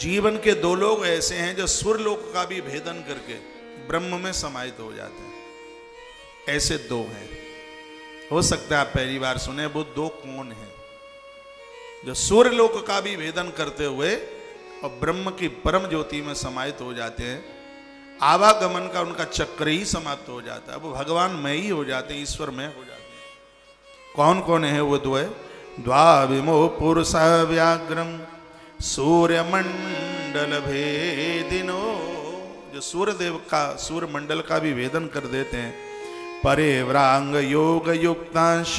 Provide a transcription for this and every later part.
जीवन के दो लोग ऐसे हैं जो सुरलोक का भी भेदन करके ब्रह्म में समाहित हो जाते हैं। ऐसे दो हैं, हो सकता है आप पहली बार सुने। वो दो कौन हैं जो सूर्यलोक का भी भेदन करते हुए और ब्रह्म की परम ज्योति में समाहित हो जाते हैं? आवागमन का उनका चक्र ही समाप्त हो जाता है, वो भगवान में ही हो जाते हैं, ईश्वर में हो जाते हैं। कौन कौन है वो दो? है द्वाविमो पुरुष व्याघ्रम सूर्य मंडल भेदिनो, जो सूर्यदेव का सूर्य मंडल का भी भेदन कर देते हैं। परे व्रांग योग युक्तांश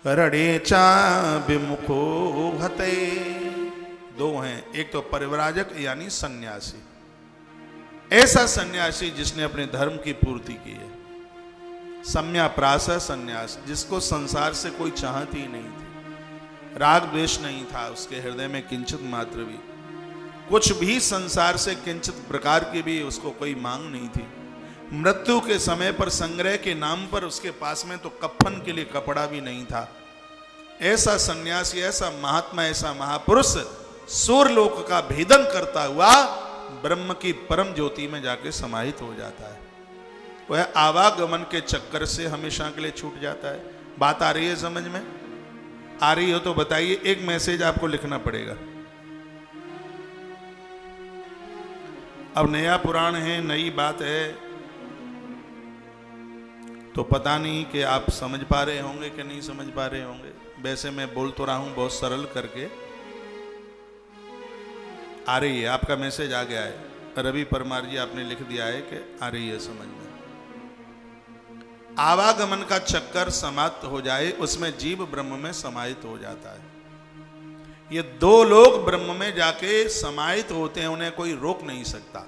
रणे चा विमुखो हते। दो हैं, एक तो परिव्राजक यानी सन्यासी, ऐसा सन्यासी जिसने अपने धर्म की पूर्ति की है। सम्याप्रास सन्यास, जिसको संसार से कोई चाहत ही नहीं थी, राग द्वेष नहीं था उसके हृदय में किंचित मात्र भी, कुछ भी संसार से किंचित प्रकार की भी उसको कोई मांग नहीं थी। मृत्यु के समय पर संग्रह के नाम पर उसके पास में तो कफन के लिए कपड़ा भी नहीं था। ऐसा सन्यासी, ऐसा महात्मा, ऐसा महापुरुष सूर्यलोक का भेदन करता हुआ ब्रह्म की परम ज्योति में जाके समाहित हो जाता है। वह आवागमन के चक्कर से हमेशा के लिए छूट जाता है। बात आ रही है समझ में? आ रही हो तो बताइए, एक मैसेज आपको लिखना पड़ेगा। अब नया पुराण है, नई बात है, तो पता नहीं कि आप समझ पा रहे होंगे कि नहीं समझ पा रहे होंगे। वैसे मैं बोल तो रहा हूं बहुत सरल करके। आ रही है, आपका मैसेज आ गया है। रवि परमार जी आपने लिख दिया है कि आ रही है समझ में। आवागमन का चक्कर समाप्त हो जाए, उसमें जीव ब्रह्म में समाहित हो जाता है। ये दो लोग ब्रह्म में जाके समाहित होते हैं, उन्हें कोई रोक नहीं सकता।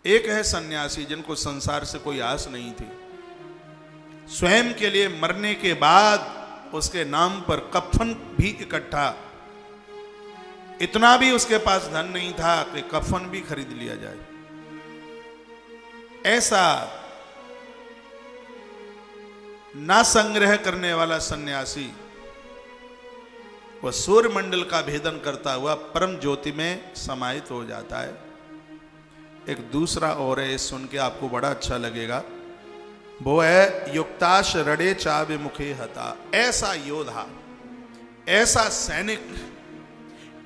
एक है सन्यासी, जिनको संसार से कोई आस नहीं थी, स्वयं के लिए मरने के बाद उसके नाम पर कफन भी इकट्ठा, इतना भी उसके पास धन नहीं था कि कफन भी खरीद लिया जाए। ऐसा ना संग्रह करने वाला सन्यासी वह सूर्य मंडल का भेदन करता हुआ परम ज्योति में समाहित हो जाता है। एक दूसरा और है, सुन के आपको बड़ा अच्छा लगेगा। वो है युक्ताश रणे चा विमुखे हता। ऐसा योद्धा, ऐसा सैनिक,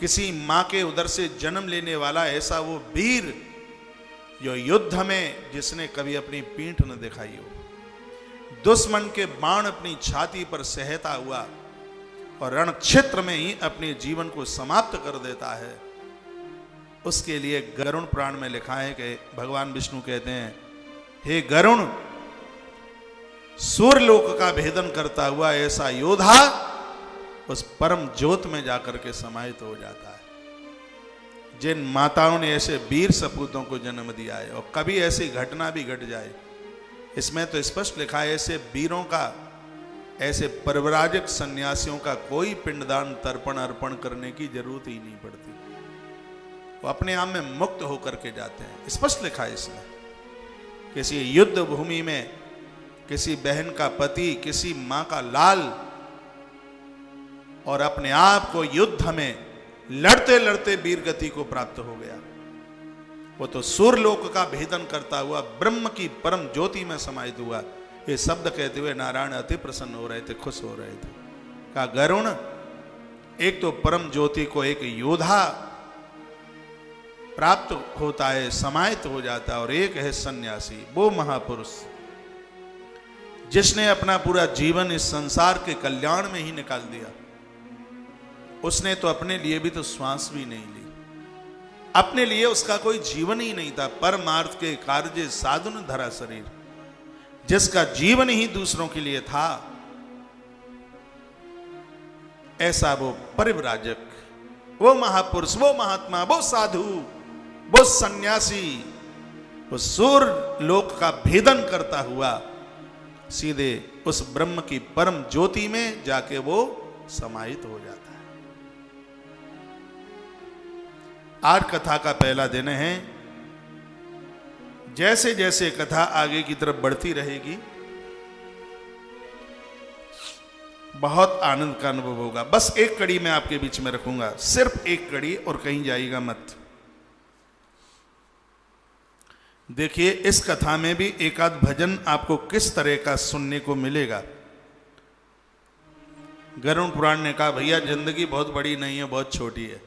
किसी मां के उदर से जन्म लेने वाला ऐसा वो वीर जो युद्ध में जिसने कभी अपनी पीठ न दिखाई हो, दुश्मन के बाण अपनी छाती पर सहता हुआ और रण क्षेत्र में ही अपने जीवन को समाप्त कर देता है, उसके लिए गरुण पुराण में लिखा है कि भगवान विष्णु कहते हैं, हे गरुण, सूर्यलोक का भेदन करता हुआ ऐसा योद्धा उस परम ज्योत में जाकर के समाहित हो जाता है। जिन माताओं ने ऐसे वीर सपूतों को जन्म दिया है, और कभी ऐसी घटना भी घट जाए, इसमें तो स्पष्ट लिखा है, ऐसे वीरों का, ऐसे परिव्राजक सन्यासियों का कोई पिंडदान तर्पण अर्पण करने की जरूरत ही नहीं पड़ती, वो अपने आप में मुक्त होकर के जाते हैं। स्पष्ट लिखा है इसमें। किसी युद्ध भूमि में किसी बहन का पति, किसी मां का लाल, और अपने आप को युद्ध में लड़ते लड़ते वीर गति को प्राप्त हो गया, वो तो सूर्यलोक का भेदन करता हुआ ब्रह्म की परम ज्योति में समाहित हुआ। ये शब्द कहते हुए नारायण अति प्रसन्न हो रहे थे, खुश हो रहे थे। कहा गरुण, एक तो परम ज्योति को एक योद्धा प्राप्त होता है, समाहित हो जाता है, और एक है सन्यासी, वो महापुरुष जिसने अपना पूरा जीवन इस संसार के कल्याण में ही निकाल दिया। उसने तो अपने लिए भी तो श्वास भी नहीं ली, अपने लिए उसका कोई जीवन ही नहीं था। परमार्थ के कार्य साधन धरा शरीर, जिसका जीवन ही दूसरों के लिए था, ऐसा वो परिव्राजक, वो महापुरुष, वो महात्मा, वो साधु, वो सन्यासी, वो सूर्य लोक का भेदन करता हुआ सीधे उस ब्रह्म की परम ज्योति में जाके वो समाहित हो जाता है। आज कथा का पहला दिन है। जैसे जैसे कथा आगे की तरफ बढ़ती रहेगी, बहुत आनंद का अनुभव होगा। बस एक कड़ी मैं आपके बीच में रखूंगा, सिर्फ एक कड़ी, और कहीं जाइएगा मत। देखिए इस कथा में भी एक आध भजन आपको किस तरह का सुनने को मिलेगा। गरुड़ पुराण ने कहा भैया जिंदगी बहुत बड़ी नहीं है, बहुत छोटी है।